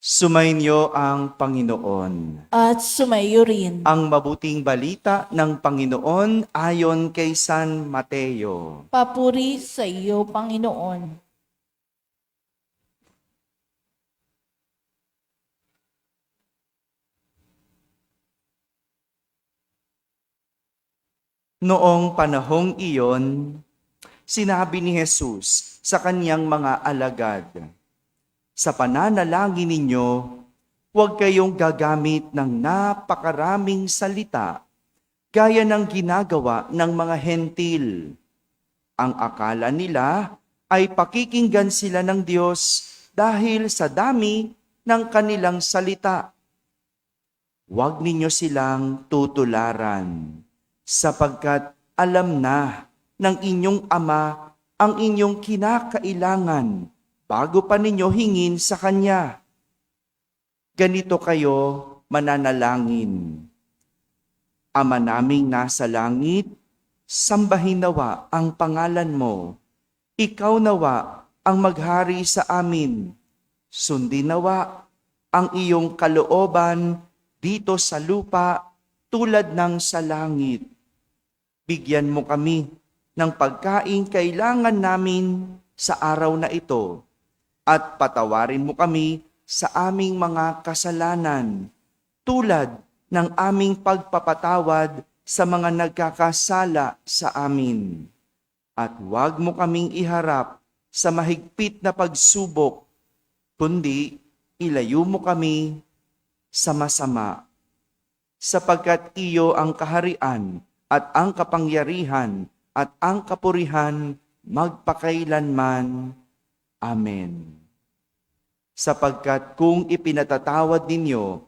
Sumainyo ang Panginoon. At sumayo rin. Ang mabuting balita ng Panginoon ayon kay San Mateo. Papuri sa iyo, Panginoon. Noong panahong iyon, sinabi ni Jesus sa kanyang mga alagad, "Sa pananalangin ninyo, huwag kayong gagamit ng napakaraming salita gaya ng ginagawa ng mga hentil. Ang akala nila ay pakikinggan sila ng Diyos dahil sa dami ng kanilang salita. Huwag ninyo silang tutularan, sapagkat alam na ng inyong Ama ang inyong kinakailangan bago pa ninyo hingin sa Kanya. Ganito kayo mananalangin. Ama naming nasa langit, sambahin nawa ang pangalan mo. Ikaw nawa ang maghari sa amin. Sundin nawa ang iyong kalooban dito sa lupa tulad ng sa langit. Bigyan mo kami ng pagkain kailangan namin sa araw na ito at patawarin mo kami sa aming mga kasalanan tulad ng aming pagpapatawad sa mga nagkakasala sa amin. At huwag mo kaming iharap sa mahigpit na pagsubok, kundi ilayo mo kami sa masama. Sapagkat iyo ang kaharian at ang kapangyarihan at ang kapurihan magpakailanman. Amen. Sapagkat kung ipinatatawad ninyo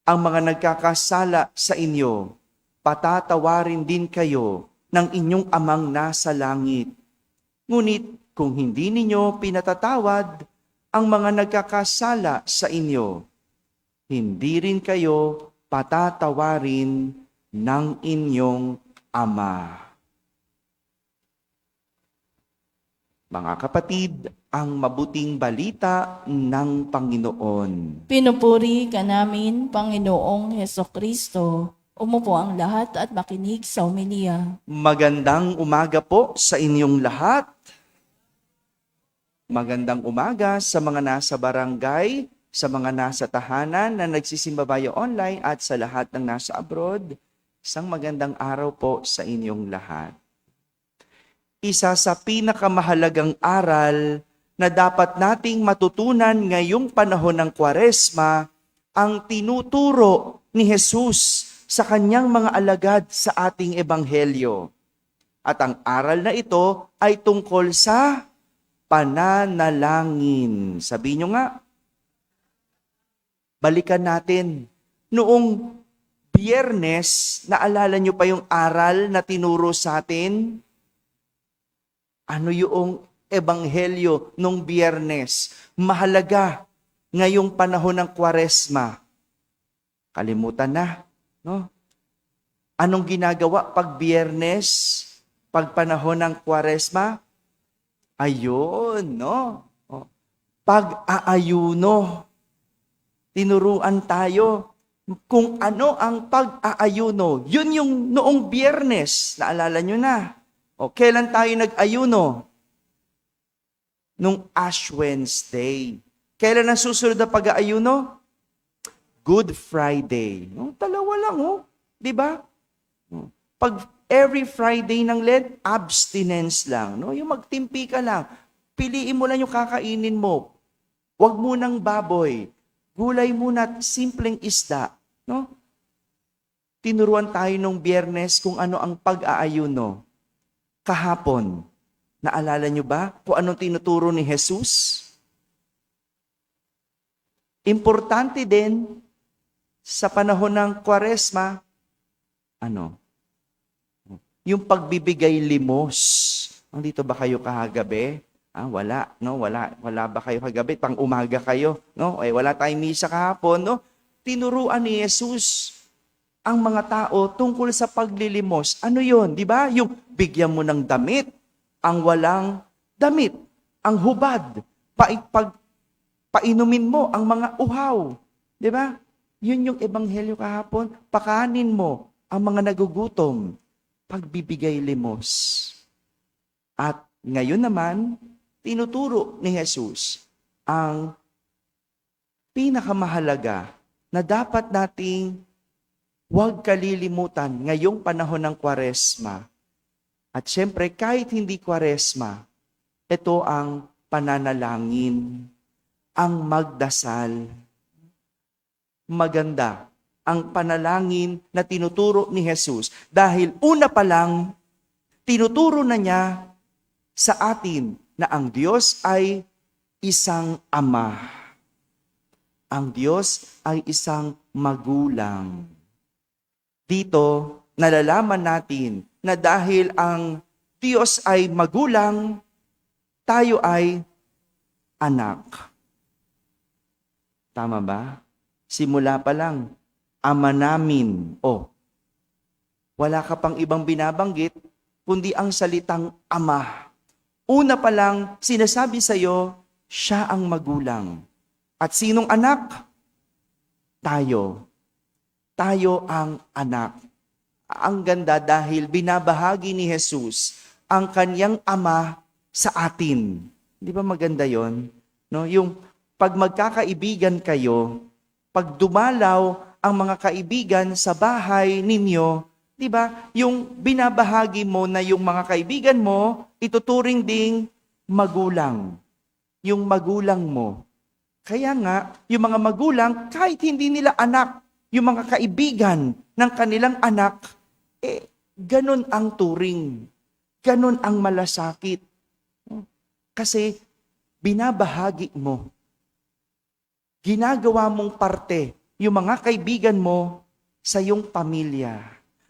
ang mga nagkakasala sa inyo, patatawarin din kayo ng inyong Amang nasa langit. Ngunit kung hindi ninyo pinatatawad ang mga nagkakasala sa inyo, hindi rin kayo patatawarin ng inyong Ama. Mga kapatid, ang mabuting balita ng Panginoon. Pinupuri ka namin, Panginoong Hesukristo. Umupo ang lahat at makinig sa homilia. Magandang umaga po sa inyong lahat. Magandang umaga sa mga nasa barangay, sa mga nasa tahanan na nagsisimba via online at sa lahat ng nasa abroad. Isang magandang araw po sa inyong lahat. Isa sa pinakamahalagang aral na dapat nating matutunan ngayong panahon ng Kwaresma ang tinuturo ni Jesus sa kanyang mga alagad sa ating ebanghelyo. At ang aral na ito ay tungkol sa pananalangin. Sabi nyo nga, balikan natin. Noong Biyernes, naalala nyo pa yung aral na tinuro sa atin? Ano yung ebanghelyo nung Biyernes? Mahalaga ngayong panahon ng Kwaresma. Kalimutan na, no? Anong ginagawa pag Biyernes, pag panahon ng Kwaresma? Ayun, no? Pag-aayuno. Tinuruan tayo kung ano ang pag-aayuno. Yun yung noong Biyernes, naalala nyo na. O, kailan tayo nag-ayuno? Nung Ash Wednesday. Kailan ang susunod na pag-aayuno? Good Friday. No, dalawa lang, oh. Di ba? Pag every Friday ng Lent, abstinence lang. No? Yung magtimpi ka lang. Piliin mo lang yung kakainin mo. Huwag munang baboy. Gulay muna at simpleng isda. No? Tinuruan tayo nung Biyernes kung ano ang pag-aayuno. Kahapon, naalala nyo ba kung anong tinuturo ni Jesus? Importante din sa panahon ng Kwaresma, yung pagbibigay limos. Nandito ba kayo kahagabi? Wala, no? Wala ba kayo kagabi? Pang umaga kayo, no? Wala tayong misa kahapon, no? Tinuruan ni Jesus ang mga tao tungkol sa paglilimos. Ano yun? Di ba? Yung bigyan mo ng damit, ang walang damit, ang hubad. Painumin mo ang mga uhaw. Di ba? Yun yung ebanghelyo kahapon. Pakanin mo ang mga nagugutom. Pagbibigay limos. At ngayon naman, tinuturo ni Jesus ang pinakamahalaga na dapat nating huwag kalilimutan ngayong panahon ng Kwaresma. At syempre, kahit hindi Kwaresma, ito ang pananalangin, ang magdasal. Maganda ang panalangin na tinuturo ni Jesus dahil una pa lang, tinuturo na niya sa atin na ang Diyos ay isang ama. Ang Diyos ay isang magulang. Dito, nalalaman natin na dahil ang Diyos ay magulang, tayo ay anak. Tama ba? Simula pa lang, ama namin. Wala ka pang ibang binabanggit, kundi ang salitang ama. Una pa lang, sinasabi sa'yo, siya ang magulang. At sinong anak? Tayo. Tayo ang anak. Ang ganda dahil binabahagi ni Jesus ang kanyang ama sa atin. Di ba maganda yon? No? Yung pag magkakaibigan kayo, pag dumalaw ang mga kaibigan sa bahay ninyo, di ba? Yung binabahagi mo na yung mga kaibigan mo, ituturing ding magulang. Yung magulang mo. Kaya nga, yung mga magulang, kahit hindi nila anak, yung mga kaibigan ng kanilang anak, ganun ang turing. Ganun ang malasakit. Kasi binabahagi mo. Ginagawa mong parte yung mga kaibigan mo sa iyong pamilya.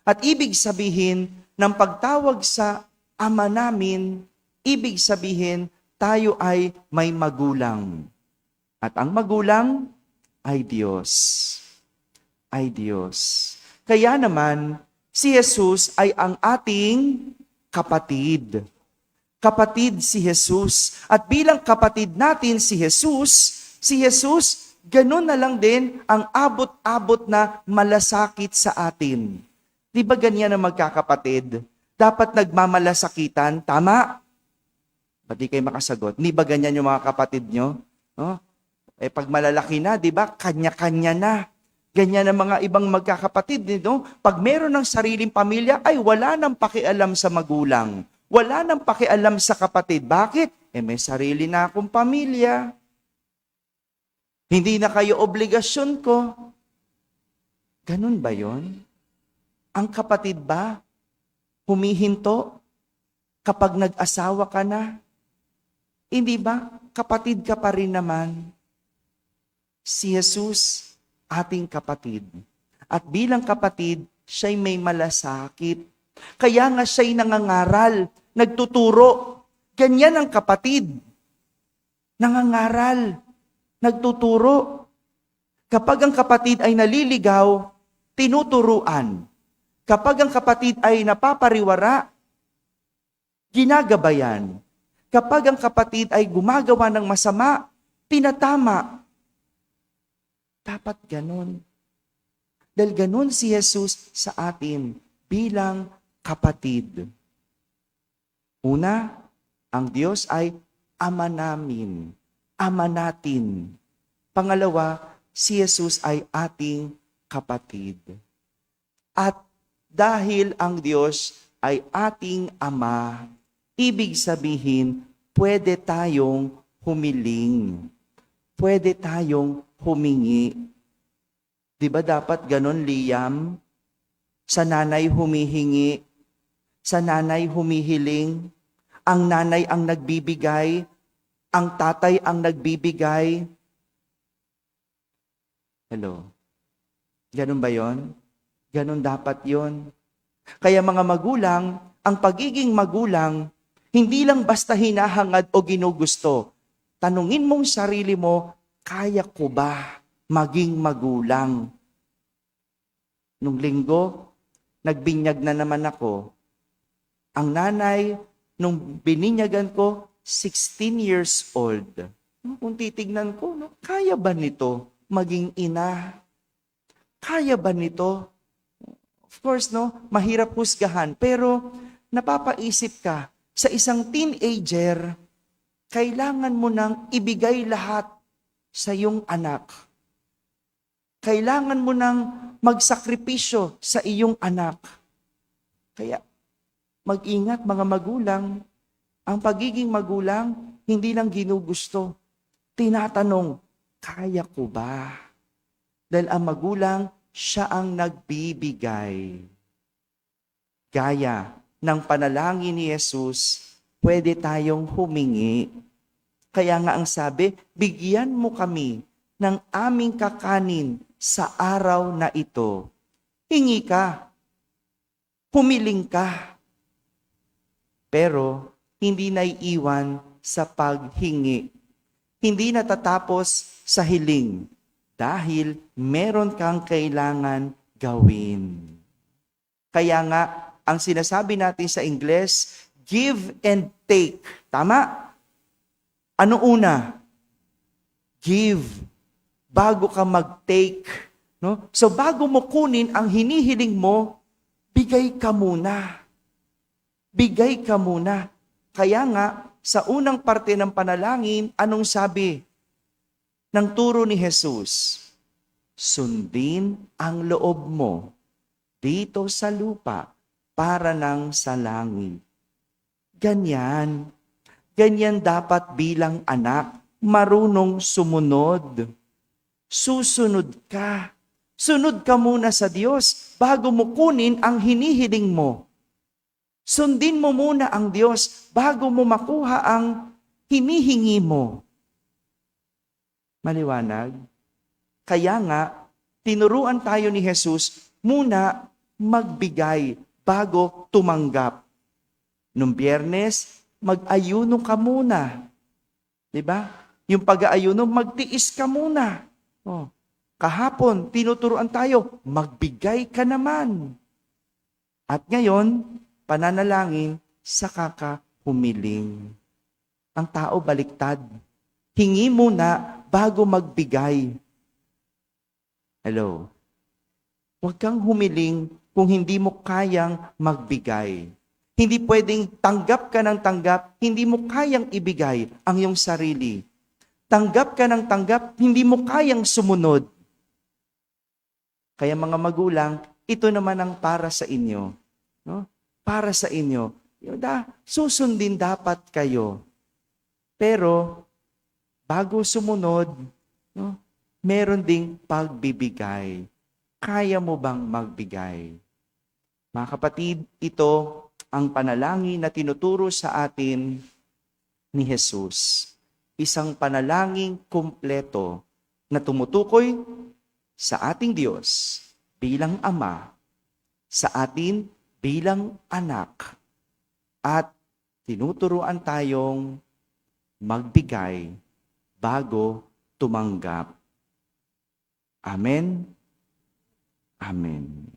At ibig sabihin ng pagtawag sa ama namin, ibig sabihin tayo ay may magulang. At ang magulang ay Diyos. Ay Diyos. Kaya naman, si Jesus ay ang ating kapatid. Kapatid si Jesus. At bilang kapatid natin si Jesus, ganun na lang din ang abot-abot na malasakit sa atin. Di ba ganyan ang magkakapatid? Dapat nagmamalasakitan, tama? Ba't di kayo makasagot? Di ba ganyan yung mga kapatid nyo? No? Pag malalaki na, di ba? Kanya-kanya na. Ganyan ang mga ibang magkakapatid. No? Pag meron ng sariling pamilya, ay wala nang pakialam sa magulang. Wala nang pakialam sa kapatid. Bakit? May sarili na akong pamilya. Hindi na kayo obligasyon ko. Ganun ba yon? Ang kapatid ba humihinto kapag nag-asawa ka na? Hindi ba? Kapatid ka pa rin naman. Si Jesus, ating kapatid. At bilang kapatid, siya'y may malasakit. Kaya nga siya'y nangangaral, nagtuturo. Ganyan ang kapatid. Nangangaral, nagtuturo. Kapag ang kapatid ay naliligaw, tinuturuan. Kapag ang kapatid ay napapariwara, ginagabayan. Kapag ang kapatid ay gumagawa ng masama, tinatama. Dapat ganun. Dahil ganun si Jesus sa atin bilang kapatid. Una, ang Diyos ay ama namin, ama natin. Pangalawa, si Jesus ay ating kapatid. At dahil ang Diyos ay ating ama, ibig sabihin, pwede tayong humiling. Pwede tayong humingi. Di ba dapat ganon, Liam? Sa nanay humihingi, sa nanay humihiling, ang nanay ang nagbibigay, ang tatay ang nagbibigay. Hello? Ganon ba yon? Ganon dapat yon. Kaya mga magulang, ang pagiging magulang, hindi lang basta hinahangad o ginugusto. Tanungin mong sarili mo, kaya ko ba maging magulang? Nung linggo, nagbinyag na naman ako. Ang nanay, nung bininyagan ko, 16 years old. Kung titignan ko, no, kaya ba nito maging ina? Kaya ba nito? Of course, no, mahirap husgahan. Pero napapaisip ka, sa isang teenager, kailangan mo nang ibigay lahat sa iyong anak. Kailangan mo nang magsakripisyo sa iyong anak. Kaya mag-ingat mga magulang. Ang pagiging magulang, hindi lang ginugusto. Tinatanong, kaya ko ba? Dahil ang magulang, siya ang nagbibigay. Gaya ng panalangin ni Jesus, pwede tayong humingi. Kaya nga ang sabi, bigyan mo kami ng aming kakanin sa araw na ito. Hingi ka. Humiling ka. Pero hindi naiiwan sa paghingi. Hindi natatapos sa hiling dahil meron kang kailangan gawin. Kaya nga, ang sinasabi natin sa Ingles, give and take. Tama? Ano una? Give. Bago ka mag-take. No? So bago mo kunin ang hinihiling mo, bigay ka muna. Bigay ka muna. Kaya nga, sa unang parte ng panalangin, anong sabi ng turo ni Jesus? Sundin ang loob mo dito sa lupa para nang sa langit. Ganyan. Ganyan dapat bilang anak, marunong sumunod. Susunod ka. Sunod ka muna sa Diyos bago mo kunin ang hinihiling mo. Sundin mo muna ang Diyos bago mo makuha ang hinihingi mo. Maliwanag? Kaya nga, tinuruan tayo ni Jesus muna magbigay bago tumanggap. Nung Biyernes, mag-ayuno ka muna. Diba? Yung pag-aayuno, magtiis ka muna. Oh. Kahapon, tinuturuan tayo, magbigay ka naman. At ngayon, pananalangin, saka ka humiling. Ang tao baliktad. Hingi muna bago magbigay. Hello? Huwag kang humiling kung hindi mo kayang magbigay. Hindi pwedeng tanggap ka ng tanggap, hindi mo kayang ibigay ang iyong sarili. Tanggap ka ng tanggap, hindi mo kayang sumunod. Kaya mga magulang, ito naman ang para sa inyo. No? Para sa inyo. Susundin dapat kayo. Pero, bago sumunod, no, meron ding pagbibigay. Kaya mo bang magbigay? Mga kapatid, ito ang panalangin na tinuturo sa atin ni Jesus. Isang panalangin kumpleto na tumutukoy sa ating Diyos bilang Ama, sa atin bilang anak, at tinuturuan tayong magbigay bago tumanggap. Amen. Amen.